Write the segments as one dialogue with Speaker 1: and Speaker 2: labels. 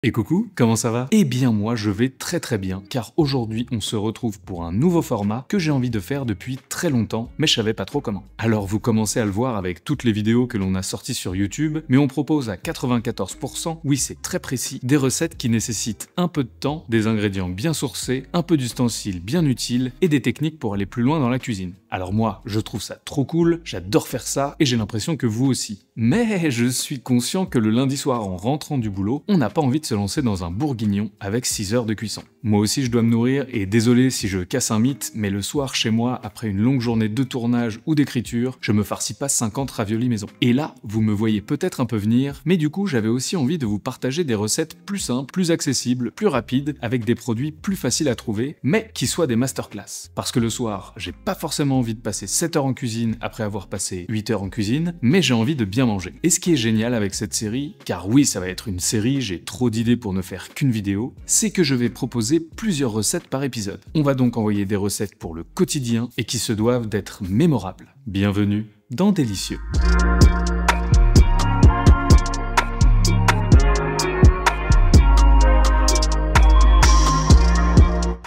Speaker 1: Et coucou, comment ça va? Eh bien moi je vais très bien, car aujourd'hui on se retrouve pour un nouveau format que j'ai envie de faire depuis très longtemps, mais je savais pas trop comment. Alors vous commencez à le voir avec toutes les vidéos que l'on a sorties sur YouTube, mais on propose à 94%, oui c'est très précis, des recettes qui nécessitent un peu de temps, des ingrédients bien sourcés, un peu d'ustensiles bien utiles, et des techniques pour aller plus loin dans la cuisine. Alors moi, je trouve ça trop cool, j'adore faire ça, et j'ai l'impression que vous aussi. Mais je suis conscient que le lundi soir en rentrant du boulot, on n'a pas envie de se lancer dans un bourguignon avec 6 heures de cuisson. Moi aussi je dois me nourrir, et désolé si je casse un mythe, mais le soir chez moi, après une longue journée de tournage ou d'écriture, je me farcis pas 50 raviolis maison. Et là, vous me voyez peut-être un peu venir, mais du coup j'avais aussi envie de vous partager des recettes plus simples, plus accessibles, plus rapides, avec des produits plus faciles à trouver, mais qui soient des masterclass. Parce que le soir, j'ai pas forcément envie de passer 7 heures en cuisine après avoir passé 8 heures en cuisine, mais j'ai envie de bien manger. Et ce qui est génial avec cette série, car oui ça va être une série, j'ai trop d'idées pour ne faire qu'une vidéo, c'est que je vais proposer plusieurs recettes par épisode. On va donc envoyer des recettes pour le quotidien et qui se doivent d'être mémorables. Bienvenue dans Délicieux.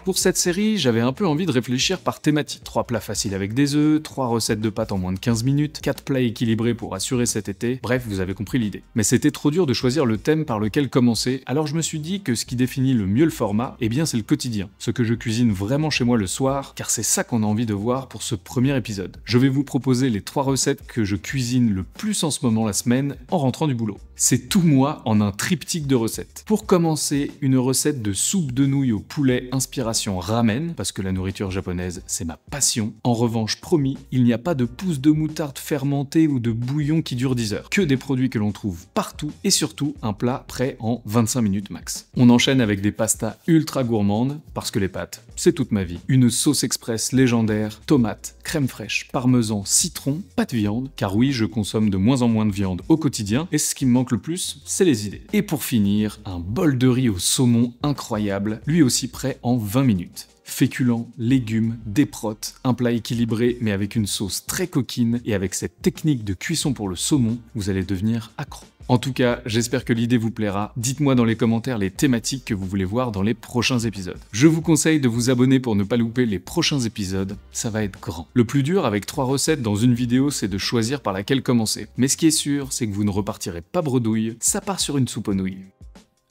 Speaker 1: Pour cette série, j'avais un peu envie de réfléchir par thématique. 3 plats faciles avec des œufs, 3 recettes de pâtes en moins de 15 minutes, 4 plats équilibrés pour assurer cet été, bref, vous avez compris l'idée. Mais c'était trop dur de choisir le thème par lequel commencer, alors je me suis dit que ce qui définit le mieux le format, eh bien c'est le quotidien. Ce que je cuisine vraiment chez moi le soir, car c'est ça qu'on a envie de voir pour ce premier épisode. Je vais vous proposer les 3 recettes que je cuisine le plus en ce moment la semaine, en rentrant du boulot. C'est tout moi en un triptyque de recettes. Pour commencer, une recette de soupe de nouilles au poulet inspiration ramen, parce que la nourriture japonaise, c'est ma passion. En revanche, promis, il n'y a pas de pousses de moutarde fermentée ou de bouillon qui dure 10 heures. Que des produits que l'on trouve partout, et surtout un plat prêt en 25 minutes max. On enchaîne avec des pastas ultra gourmandes, parce que les pâtes, c'est toute ma vie. Une sauce express légendaire, tomates, crème fraîche, parmesan, citron, pas de viande, car oui, je consomme de moins en moins de viande au quotidien, et ce qui me manque le plus, c'est les idées. Et pour finir, un bol de riz au saumon incroyable, lui aussi prêt en 20 minutes. Féculents, légumes, des protes, un plat équilibré mais avec une sauce très coquine, et avec cette technique de cuisson pour le saumon, vous allez devenir accro. En tout cas, j'espère que l'idée vous plaira. Dites-moi dans les commentaires les thématiques que vous voulez voir dans les prochains épisodes. Je vous conseille de vous abonner pour ne pas louper les prochains épisodes, ça va être grand. Le plus dur avec 3 recettes dans une vidéo, c'est de choisir par laquelle commencer. Mais ce qui est sûr, c'est que vous ne repartirez pas bredouille, ça part sur une soupe aux nouilles.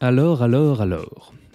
Speaker 1: Alors,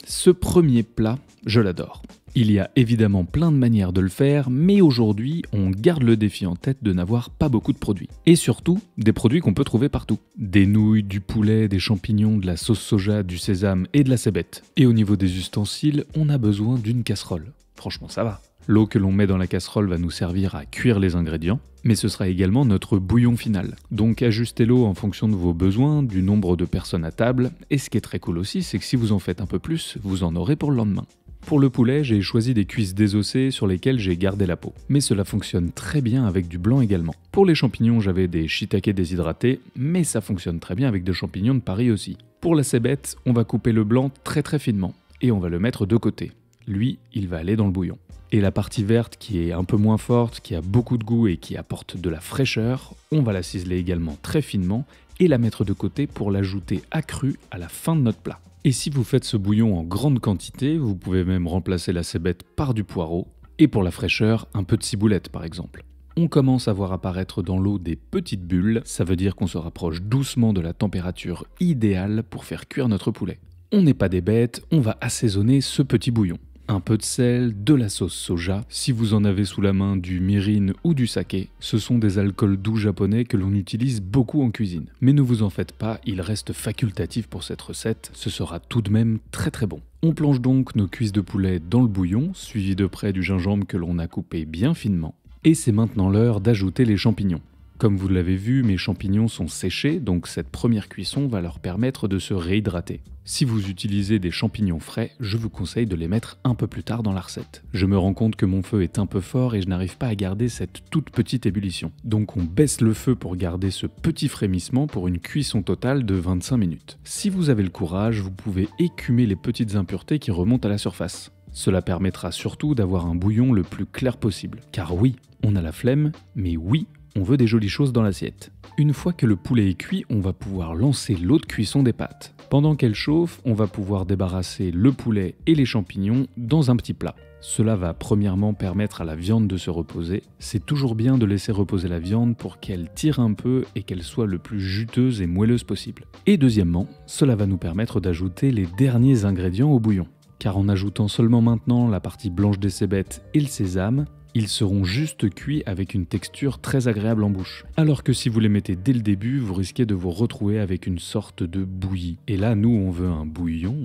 Speaker 1: ce premier plat, je l'adore. Il y a évidemment plein de manières de le faire, mais aujourd'hui, on garde le défi en tête de n'avoir pas beaucoup de produits. Et surtout, des produits qu'on peut trouver partout. Des nouilles, du poulet, des champignons, de la sauce soja, du sésame et de la cébette. Et au niveau des ustensiles, on a besoin d'une casserole. Franchement, ça va. L'eau que l'on met dans la casserole va nous servir à cuire les ingrédients, mais ce sera également notre bouillon final. Donc ajustez l'eau en fonction de vos besoins, du nombre de personnes à table, et ce qui est très cool aussi, c'est que si vous en faites un peu plus, vous en aurez pour le lendemain. Pour le poulet, j'ai choisi des cuisses désossées sur lesquelles j'ai gardé la peau. Mais cela fonctionne très bien avec du blanc également. Pour les champignons, j'avais des shiitake déshydratés, mais ça fonctionne très bien avec des champignons de Paris aussi. Pour la cébette, on va couper le blanc très finement, et on va le mettre de côté. Lui, il va aller dans le bouillon. Et la partie verte qui est un peu moins forte, qui a beaucoup de goût et qui apporte de la fraîcheur, on va la ciseler également très finement et la mettre de côté pour l'ajouter accrue à la fin de notre plat. Et si vous faites ce bouillon en grande quantité, vous pouvez même remplacer la cébette par du poireau, et pour la fraîcheur, un peu de ciboulette par exemple. On commence à voir apparaître dans l'eau des petites bulles, ça veut dire qu'on se rapproche doucement de la température idéale pour faire cuire notre poulet. On n'est pas des bêtes, on va assaisonner ce petit bouillon. Un peu de sel, de la sauce soja, si vous en avez sous la main du mirin ou du saké, ce sont des alcools doux japonais que l'on utilise beaucoup en cuisine. Mais ne vous en faites pas, il reste facultatif pour cette recette, ce sera tout de même très bon. On plonge donc nos cuisses de poulet dans le bouillon, suivi de près du gingembre que l'on a coupé bien finement. Et c'est maintenant l'heure d'ajouter les champignons. Comme vous l'avez vu, mes champignons sont séchés, donc cette première cuisson va leur permettre de se réhydrater. Si vous utilisez des champignons frais, je vous conseille de les mettre un peu plus tard dans la recette. Je me rends compte que mon feu est un peu fort et je n'arrive pas à garder cette toute petite ébullition. Donc on baisse le feu pour garder ce petit frémissement pour une cuisson totale de 25 minutes. Si vous avez le courage, vous pouvez écumer les petites impuretés qui remontent à la surface. Cela permettra surtout d'avoir un bouillon le plus clair possible. Car oui, on a la flemme, mais oui, on veut des jolies choses dans l'assiette. Une fois que le poulet est cuit, on va pouvoir lancer l'eau de cuisson des pâtes. Pendant qu'elle chauffe, on va pouvoir débarrasser le poulet et les champignons dans un petit plat. Cela va premièrement permettre à la viande de se reposer. C'est toujours bien de laisser reposer la viande pour qu'elle tire un peu et qu'elle soit le plus juteuse et moelleuse possible. Et deuxièmement, cela va nous permettre d'ajouter les derniers ingrédients au bouillon. Car en ajoutant seulement maintenant la partie blanche des cébettes et le sésame, ils seront juste cuits avec une texture très agréable en bouche. Alors que si vous les mettez dès le début, vous risquez de vous retrouver avec une sorte de bouillie. Et là, nous, on veut un bouillon.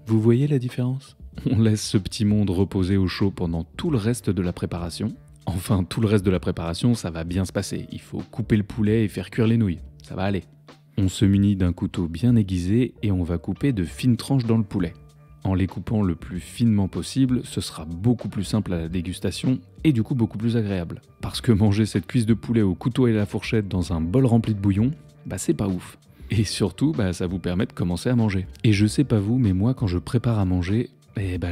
Speaker 1: Vous voyez la différence ? On laisse ce petit monde reposer au chaud pendant tout le reste de la préparation. Enfin, tout le reste de la préparation, ça va bien se passer. Il faut couper le poulet et faire cuire les nouilles. Ça va aller. On se munit d'un couteau bien aiguisé et on va couper de fines tranches dans le poulet. En les coupant le plus finement possible, ce sera beaucoup plus simple à la dégustation et du coup beaucoup plus agréable. Parce que manger cette cuisse de poulet au couteau et à la fourchette dans un bol rempli de bouillon, c'est pas ouf. Et surtout, ça vous permet de commencer à manger. Et je sais pas vous, mais moi quand je prépare à manger,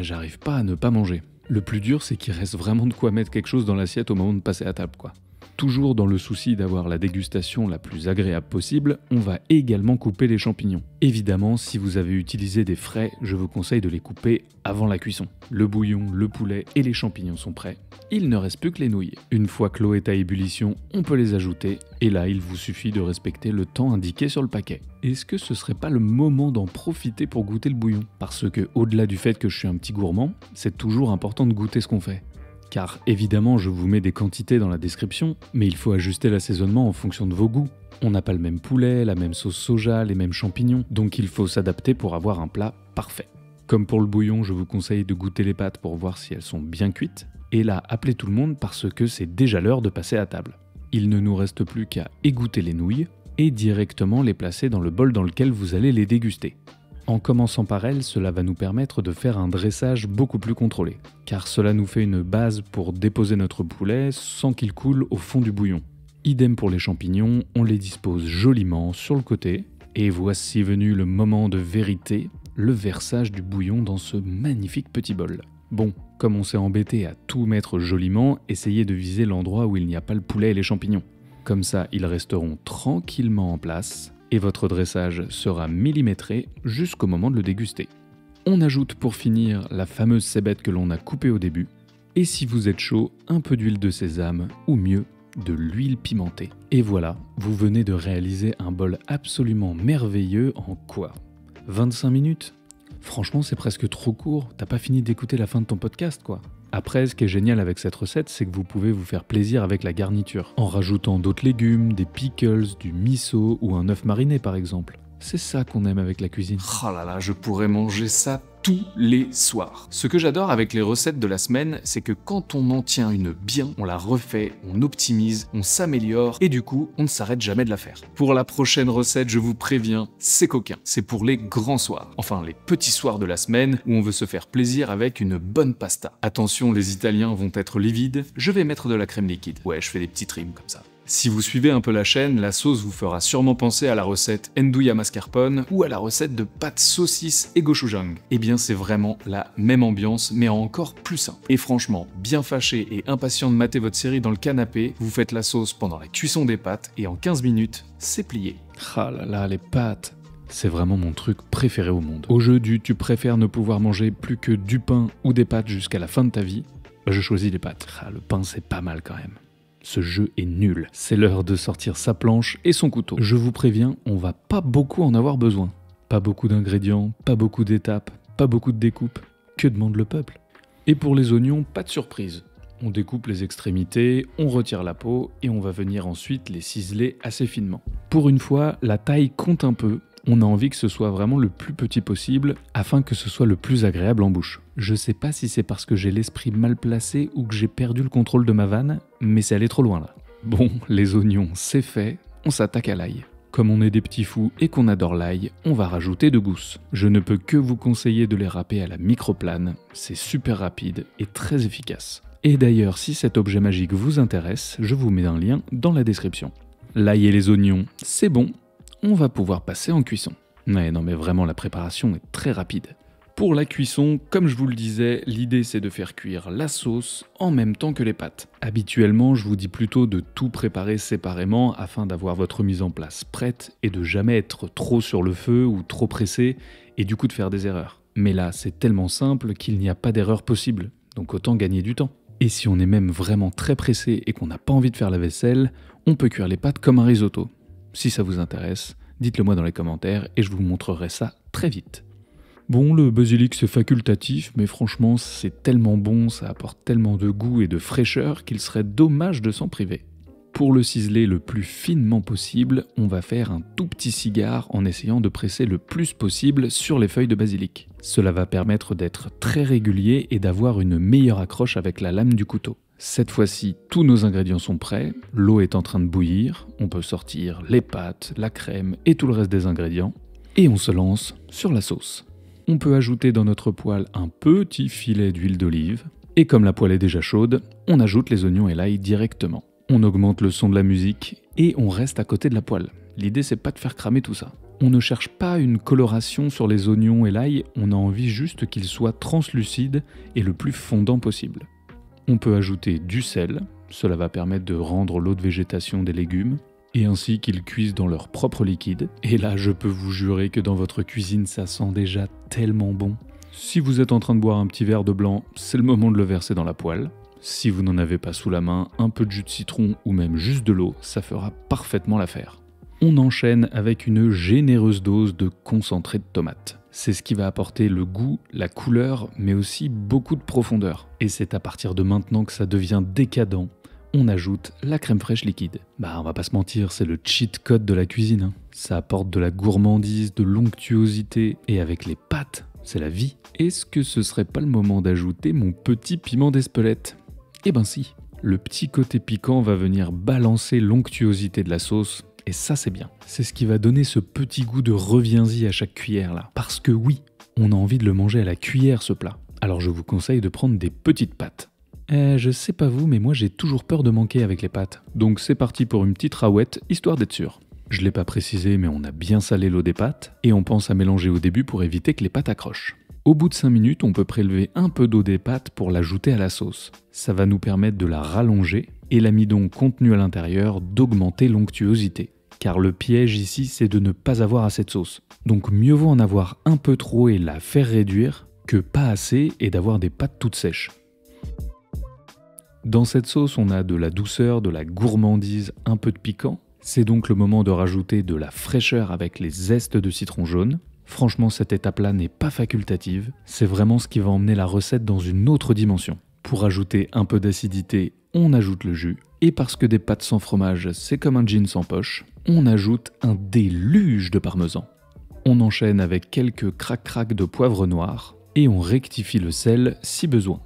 Speaker 1: j'arrive pas à ne pas manger. Le plus dur, c'est qu'il reste vraiment de quoi mettre quelque chose dans l'assiette au moment de passer à table, quoi. Toujours dans le souci d'avoir la dégustation la plus agréable possible, on va également couper les champignons. Évidemment, si vous avez utilisé des frais, je vous conseille de les couper avant la cuisson. Le bouillon, le poulet et les champignons sont prêts. Il ne reste plus que les nouilles. Une fois que l'eau est à ébullition, on peut les ajouter. Et là, il vous suffit de respecter le temps indiqué sur le paquet. Est-ce que ce serait pas le moment d'en profiter pour goûter le bouillon ? Parce que, au-delà du fait que je suis un petit gourmand, c'est toujours important de goûter ce qu'on fait. Car évidemment, je vous mets des quantités dans la description, mais il faut ajuster l'assaisonnement en fonction de vos goûts. On n'a pas le même poulet, la même sauce soja, les mêmes champignons, donc il faut s'adapter pour avoir un plat parfait. Comme pour le bouillon, je vous conseille de goûter les pâtes pour voir si elles sont bien cuites. Et là, appelez tout le monde parce que c'est déjà l'heure de passer à table. Il ne nous reste plus qu'à égoutter les nouilles et directement les placer dans le bol dans lequel vous allez les déguster. En commençant par elles, cela va nous permettre de faire un dressage beaucoup plus contrôlé, car cela nous fait une base pour déposer notre poulet sans qu'il coule au fond du bouillon. Idem pour les champignons, on les dispose joliment sur le côté, et voici venu le moment de vérité, le versage du bouillon dans ce magnifique petit bol. Bon, comme on s'est embêté à tout mettre joliment, essayez de viser l'endroit où il n'y a pas le poulet et les champignons. Comme ça, ils resteront tranquillement en place, et votre dressage sera millimétré jusqu'au moment de le déguster. On ajoute pour finir la fameuse cébette que l'on a coupée au début, et si vous êtes chaud, un peu d'huile de sésame, ou mieux, de l'huile pimentée. Et voilà, vous venez de réaliser un bol absolument merveilleux en quoi ? 25 minutes ? Franchement, c'est presque trop court, t'as pas fini d'écouter la fin de ton podcast, quoi. Après, ce qui est génial avec cette recette, c'est que vous pouvez vous faire plaisir avec la garniture, en rajoutant d'autres légumes, des pickles, du miso ou un œuf mariné par exemple. C'est ça qu'on aime avec la cuisine. Oh là là, je pourrais manger ça tous les soirs. Ce que j'adore avec les recettes de la semaine, c'est que quand on en tient une bien, on la refait, on optimise, on s'améliore et du coup, on ne s'arrête jamais de la faire. Pour la prochaine recette, je vous préviens, c'est coquin. C'est pour les grands soirs. Enfin, les petits soirs de la semaine où on veut se faire plaisir avec une bonne pasta. Attention, les Italiens vont être livides. Je vais mettre de la crème liquide. Ouais, je fais des petites rimes comme ça. Si vous suivez un peu la chaîne, la sauce vous fera sûrement penser à la recette Nduja mascarpone ou à la recette de pâtes saucisses et gochujang. Eh bien c'est vraiment la même ambiance mais encore plus simple. Et franchement, bien fâché et impatient de mater votre série dans le canapé, vous faites la sauce pendant la cuisson des pâtes et en 15 minutes, c'est plié. Ah là là, les pâtes, c'est vraiment mon truc préféré au monde. Au jeu du tu préfères ne pouvoir manger plus que du pain ou des pâtes jusqu'à la fin de ta vie, je choisis les pâtes. Ah, le pain c'est pas mal quand même. Ce jeu est nul. C'est l'heure de sortir sa planche et son couteau. Je vous préviens, on va pas beaucoup en avoir besoin. Pas beaucoup d'ingrédients, pas beaucoup d'étapes, pas beaucoup de découpes. Que demande le peuple ? Et pour les oignons, pas de surprise. On découpe les extrémités, on retire la peau et on va venir ensuite les ciseler assez finement. Pour une fois, la taille compte un peu. On a envie que ce soit vraiment le plus petit possible afin que ce soit le plus agréable en bouche. Je sais pas si c'est parce que j'ai l'esprit mal placé ou que j'ai perdu le contrôle de ma vanne, mais c'est allé trop loin là. Bon, les oignons, c'est fait, on s'attaque à l'ail. Comme on est des petits fous et qu'on adore l'ail, on va rajouter 2 gousses. Je ne peux que vous conseiller de les râper à la microplane, c'est super rapide et très efficace. Et d'ailleurs, si cet objet magique vous intéresse, je vous mets un lien dans la description. L'ail et les oignons, c'est bon. On va pouvoir passer en cuisson. Ouais, non mais vraiment la préparation est très rapide. Pour la cuisson, comme je vous le disais, l'idée c'est de faire cuire la sauce en même temps que les pâtes. Habituellement, je vous dis plutôt de tout préparer séparément afin d'avoir votre mise en place prête et de jamais être trop sur le feu ou trop pressé et du coup de faire des erreurs. Mais là, c'est tellement simple qu'il n'y a pas d'erreur possible, donc autant gagner du temps. Et si on est même vraiment très pressé et qu'on n'a pas envie de faire la vaisselle, on peut cuire les pâtes comme un risotto. Si ça vous intéresse, dites-le moi dans les commentaires et je vous montrerai ça très vite. Bon, le basilic c'est facultatif, mais franchement c'est tellement bon, ça apporte tellement de goût et de fraîcheur qu'il serait dommage de s'en priver. Pour le ciseler le plus finement possible, on va faire un tout petit cigare en essayant de presser le plus possible sur les feuilles de basilic. Cela va permettre d'être très régulier et d'avoir une meilleure accroche avec la lame du couteau. Cette fois-ci, tous nos ingrédients sont prêts, l'eau est en train de bouillir, on peut sortir les pâtes, la crème et tout le reste des ingrédients, et on se lance sur la sauce. On peut ajouter dans notre poêle un petit filet d'huile d'olive, et comme la poêle est déjà chaude, on ajoute les oignons et l'ail directement. On augmente le son de la musique, et on reste à côté de la poêle. L'idée c'est pas de faire cramer tout ça. On ne cherche pas une coloration sur les oignons et l'ail, on a envie juste qu'ils soient translucides et le plus fondant possible. On peut ajouter du sel, cela va permettre de rendre l'eau de végétation des légumes, et ainsi qu'ils cuisent dans leur propre liquide. Et là, je peux vous jurer que dans votre cuisine, ça sent déjà tellement bon. Si vous êtes en train de boire un petit verre de blanc, c'est le moment de le verser dans la poêle. Si vous n'en avez pas sous la main, un peu de jus de citron ou même juste de l'eau, ça fera parfaitement l'affaire. On enchaîne avec une généreuse dose de concentré de tomate. C'est ce qui va apporter le goût, la couleur, mais aussi beaucoup de profondeur. Et c'est à partir de maintenant que ça devient décadent. On ajoute la crème fraîche liquide. On va pas se mentir, c'est le cheat code de la cuisine. Hein. Ça apporte de la gourmandise, de l'onctuosité, et avec les pâtes, c'est la vie. Est-ce que ce serait pas le moment d'ajouter mon petit piment d'Espelette ? Eh ben si, le petit côté piquant va venir balancer l'onctuosité de la sauce, et ça c'est bien. C'est ce qui va donner ce petit goût de reviens-y à chaque cuillère là. Parce que oui, on a envie de le manger à la cuillère ce plat. Alors je vous conseille de prendre des petites pâtes. Je sais pas vous, mais moi j'ai toujours peur de manquer avec les pâtes. Donc c'est parti pour une petite raouette, histoire d'être sûr. Je l'ai pas précisé, mais on a bien salé l'eau des pâtes, et on pense à mélanger au début pour éviter que les pâtes accrochent. Au bout de 5 minutes, on peut prélever un peu d'eau des pâtes pour l'ajouter à la sauce. Ça va nous permettre de la rallonger, et l'amidon contenu à l'intérieur d'augmenter l'onctuosité. Car le piège ici, c'est de ne pas avoir assez de sauce. Donc mieux vaut en avoir un peu trop et la faire réduire, que pas assez et d'avoir des pâtes toutes sèches. Dans cette sauce, on a de la douceur, de la gourmandise, un peu de piquant. C'est donc le moment de rajouter de la fraîcheur avec les zestes de citron jaune. Franchement, cette étape-là n'est pas facultative. C'est vraiment ce qui va emmener la recette dans une autre dimension. Pour ajouter un peu d'acidité, on ajoute le jus. Et parce que des pâtes sans fromage, c'est comme un jean sans poche, on ajoute un déluge de parmesan. On enchaîne avec quelques crac-crac de poivre noir et on rectifie le sel si besoin.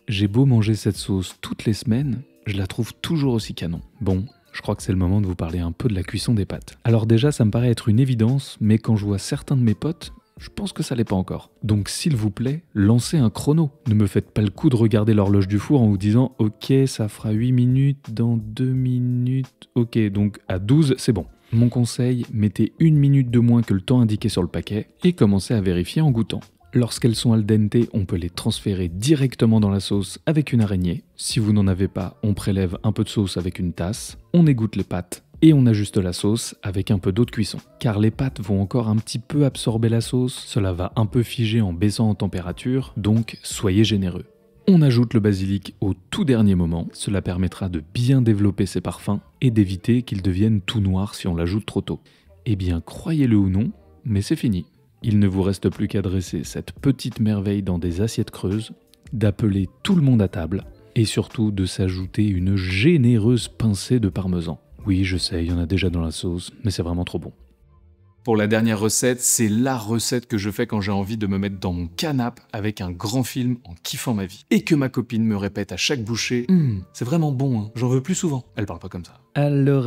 Speaker 1: J'ai beau manger cette sauce toutes les semaines, je la trouve toujours aussi canon. Bon, je crois que c'est le moment de vous parler un peu de la cuisson des pâtes. Alors déjà, ça me paraît être une évidence, mais quand je vois certains de mes potes, je pense que ça l'est pas encore. Donc s'il vous plaît, lancez un chrono. Ne me faites pas le coup de regarder l'horloge du four en vous disant « Ok, ça fera 8 minutes, dans 2 minutes... Ok, donc à 12, c'est bon ». Mon conseil, mettez 1 minute de moins que le temps indiqué sur le paquet et commencez à vérifier en goûtant. Lorsqu'elles sont al dente, on peut les transférer directement dans la sauce avec une araignée. Si vous n'en avez pas, on prélève un peu de sauce avec une tasse, on égoutte les pâtes et on ajuste la sauce avec un peu d'eau de cuisson. Car les pâtes vont encore un petit peu absorber la sauce, cela va un peu figer en baissant en température, donc soyez généreux. On ajoute le basilic au tout dernier moment, cela permettra de bien développer ses parfums et d'éviter qu'ils deviennent tout noirs si on l'ajoute trop tôt. Eh bien, croyez-le ou non, mais c'est fini. Il ne vous reste plus qu'à dresser cette petite merveille dans des assiettes creuses, d'appeler tout le monde à table et surtout de s'ajouter une généreuse pincée de parmesan. Oui, je sais, il y en a déjà dans la sauce, mais c'est vraiment trop bon. Pour la dernière recette, c'est la recette que je fais quand j'ai envie de me mettre dans mon canapé avec un grand film en kiffant ma vie. Et que ma copine me répète à chaque bouchée « C'est vraiment bon, hein, j'en veux plus souvent ». Elle parle pas comme ça. Alors,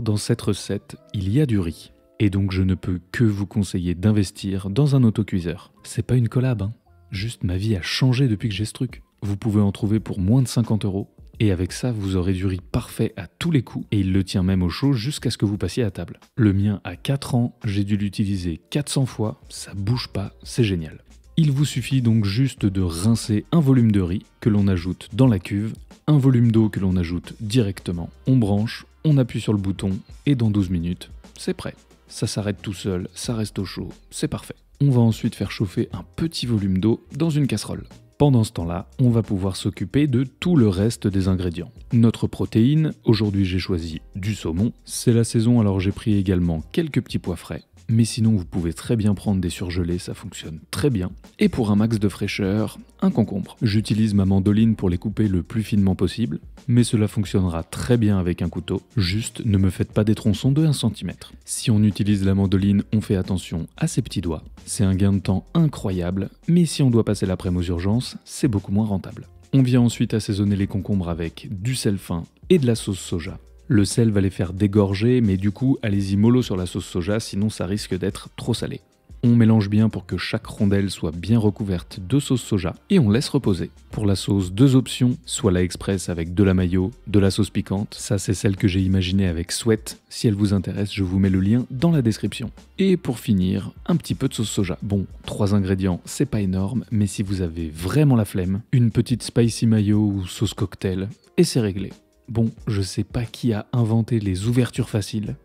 Speaker 1: dans cette recette, il y a du riz. Et donc je ne peux que vous conseiller d'investir dans un autocuiseur. C'est pas une collab, hein. Juste ma vie a changé depuis que j'ai ce truc. Vous pouvez en trouver pour moins de 50 €. Et avec ça, vous aurez du riz parfait à tous les coups et il le tient même au chaud jusqu'à ce que vous passiez à table. Le mien a 4 ans, j'ai dû l'utiliser 400 fois, ça bouge pas, c'est génial. Il vous suffit donc juste de rincer un volume de riz que l'on ajoute dans la cuve, un volume d'eau que l'on ajoute directement, on branche, on appuie sur le bouton et dans 12 minutes, c'est prêt. Ça s'arrête tout seul, ça reste au chaud, c'est parfait. On va ensuite faire chauffer un petit volume d'eau dans une casserole. Pendant ce temps-là, on va pouvoir s'occuper de tout le reste des ingrédients. Notre protéine, aujourd'hui j'ai choisi du saumon. C'est la saison alors j'ai pris également quelques petits pois frais. Mais sinon vous pouvez très bien prendre des surgelés, ça fonctionne très bien. Et pour un max de fraîcheur, un concombre. J'utilise ma mandoline pour les couper le plus finement possible, mais cela fonctionnera très bien avec un couteau. Juste ne me faites pas des tronçons de 1 cm. Si on utilise la mandoline, on fait attention à ses petits doigts. C'est un gain de temps incroyable, mais si on doit passer l'après-midi aux urgences, c'est beaucoup moins rentable. On vient ensuite assaisonner les concombres avec du sel fin et de la sauce soja. Le sel va les faire dégorger, mais du coup, allez-y mollo sur la sauce soja, sinon ça risque d'être trop salé. On mélange bien pour que chaque rondelle soit bien recouverte de sauce soja et on laisse reposer. Pour la sauce, 2 options, soit la express avec de la mayo, de la sauce piquante. Ça, c'est celle que j'ai imaginée avec Sweat. Si elle vous intéresse, je vous mets le lien dans la description. Et pour finir, un petit peu de sauce soja. Bon, 3 ingrédients, c'est pas énorme, mais si vous avez vraiment la flemme, une petite spicy mayo ou sauce cocktail, et c'est réglé. Bon, je sais pas qui a inventé les ouvertures faciles,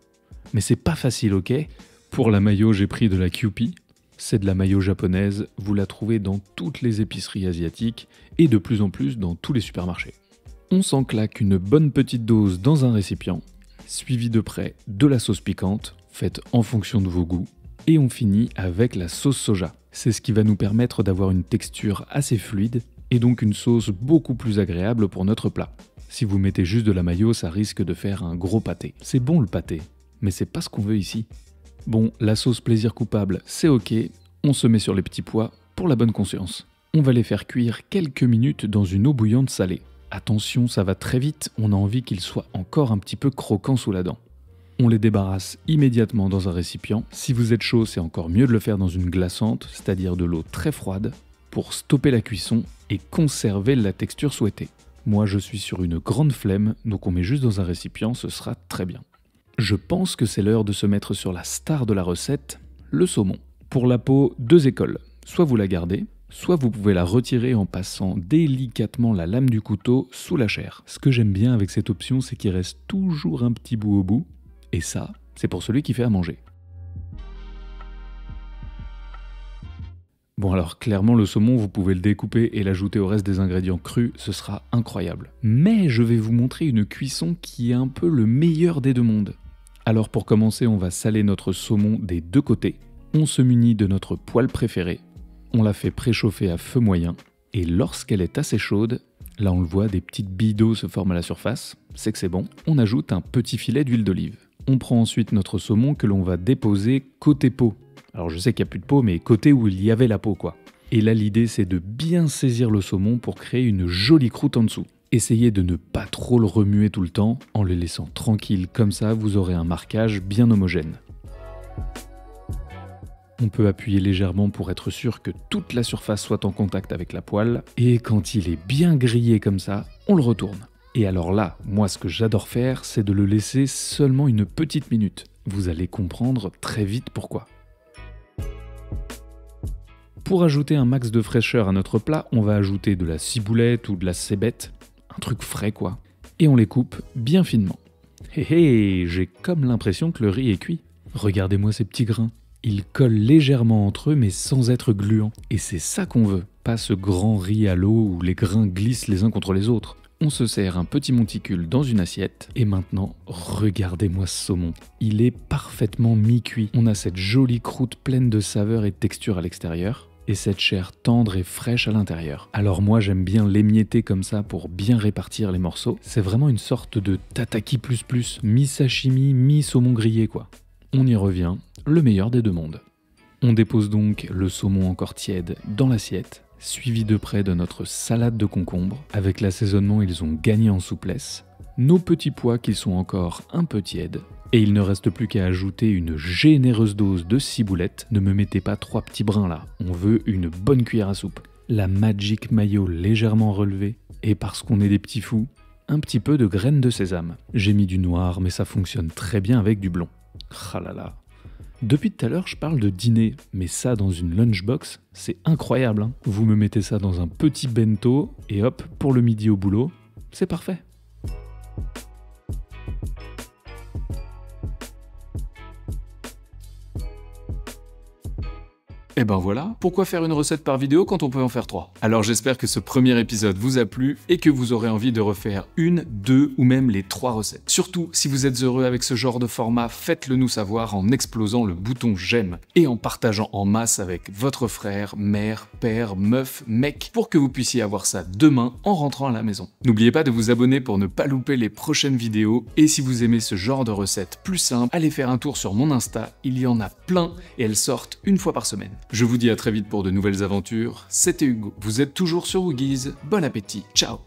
Speaker 1: mais c'est pas facile, ok? Pour la mayo, j'ai pris de la Kewpie. C'est de la mayo japonaise, vous la trouvez dans toutes les épiceries asiatiques et de plus en plus dans tous les supermarchés. On s'en claque une bonne petite dose dans un récipient, suivi de près de la sauce piquante, faite en fonction de vos goûts, et on finit avec la sauce soja. C'est ce qui va nous permettre d'avoir une texture assez fluide et donc une sauce beaucoup plus agréable pour notre plat. Si vous mettez juste de la mayo, ça risque de faire un gros pâté. C'est bon le pâté, mais c'est pas ce qu'on veut ici. Bon, la sauce plaisir coupable, c'est ok, on se met sur les petits pois pour la bonne conscience. On va les faire cuire quelques minutes dans une eau bouillante salée. Attention, ça va très vite, on a envie qu'ils soient encore un petit peu croquants sous la dent. On les débarrasse immédiatement dans un récipient. Si vous êtes chaud, c'est encore mieux de le faire dans une glaçante, c'est-à-dire de l'eau très froide, pour stopper la cuisson et conserver la texture souhaitée. Moi, je suis sur une grande flemme, donc on met juste dans un récipient, ce sera très bien. Je pense que c'est l'heure de se mettre sur la star de la recette, le saumon. Pour la peau, 2 écoles. Soit vous la gardez, soit vous pouvez la retirer en passant délicatement la lame du couteau sous la chair. Ce que j'aime bien avec cette option, c'est qu'il reste toujours un petit bout au bout, et ça, c'est pour celui qui fait à manger. Bon alors clairement le saumon vous pouvez le découper et l'ajouter au reste des ingrédients crus, ce sera incroyable. Mais je vais vous montrer une cuisson qui est un peu le meilleur des deux mondes. Alors pour commencer on va saler notre saumon des 2 côtés, on se munit de notre poêle préférée, on la fait préchauffer à feu moyen et lorsqu'elle est assez chaude, là on le voit des petites billes d'eau se forment à la surface, c'est que c'est bon, on ajoute un petit filet d'huile d'olive. On prend ensuite notre saumon que l'on va déposer côté peau. Alors je sais qu'il n'y a plus de peau, mais côté où il y avait la peau quoi. Et là l'idée c'est de bien saisir le saumon pour créer une jolie croûte en dessous. Essayez de ne pas trop le remuer tout le temps, en le laissant tranquille, comme ça vous aurez un marquage bien homogène. On peut appuyer légèrement pour être sûr que toute la surface soit en contact avec la poêle, et quand il est bien grillé comme ça, on le retourne. Et alors là, moi ce que j'adore faire, c'est de le laisser seulement une petite minute. Vous allez comprendre très vite pourquoi. Pour ajouter un max de fraîcheur à notre plat, on va ajouter de la ciboulette ou de la cébette, un truc frais quoi. Et on les coupe bien finement. Hé hé, j'ai comme l'impression que le riz est cuit. Regardez-moi ces petits grains. Ils collent légèrement entre eux mais sans être gluants. Et c'est ça qu'on veut, pas ce grand riz à l'eau où les grains glissent les uns contre les autres. On se sert un petit monticule dans une assiette. Et maintenant, regardez-moi ce saumon. Il est parfaitement mi-cuit. On a cette jolie croûte pleine de saveurs et de texture à l'extérieur. Et cette chair tendre et fraîche à l'intérieur. Alors moi j'aime bien l'émietter comme ça pour bien répartir les morceaux. C'est vraiment une sorte de tataki ++, mi-sashimi, mi-saumon grillé quoi. On y revient, le meilleur des deux mondes. On dépose donc le saumon encore tiède dans l'assiette, suivi de près de notre salade de concombre. Avec l'assaisonnement ils ont gagné en souplesse. Nos petits pois qui sont encore un peu tièdes. Et il ne reste plus qu'à ajouter une généreuse dose de ciboulette. Ne me mettez pas 3 petits brins là, on veut une bonne cuillère à soupe. La Magic Mayo légèrement relevée, et parce qu'on est des petits fous, un petit peu de graines de sésame. J'ai mis du noir, mais ça fonctionne très bien avec du blond. Ah là là. Depuis tout à l'heure, je parle de dîner, mais ça dans une lunchbox, c'est incroyable, hein. Vous me mettez ça dans un petit bento, et hop, pour le midi au boulot, c'est parfait. Et ben voilà, pourquoi faire une recette par vidéo quand on peut en faire 3? Alors j'espère que ce premier épisode vous a plu et que vous aurez envie de refaire une, deux ou même les 3 recettes. Surtout, si vous êtes heureux avec ce genre de format, faites-le nous savoir en explosant le bouton j'aime et en partageant en masse avec votre frère, mère, père, meuf, mec pour que vous puissiez avoir ça demain en rentrant à la maison. N'oubliez pas de vous abonner pour ne pas louper les prochaines vidéos et si vous aimez ce genre de recettes plus simples, allez faire un tour sur mon Insta, il y en a plein et elles sortent une fois par semaine. Je vous dis à très vite pour de nouvelles aventures, c'était Hugo, vous êtes toujours sur Woogies, bon appétit, ciao!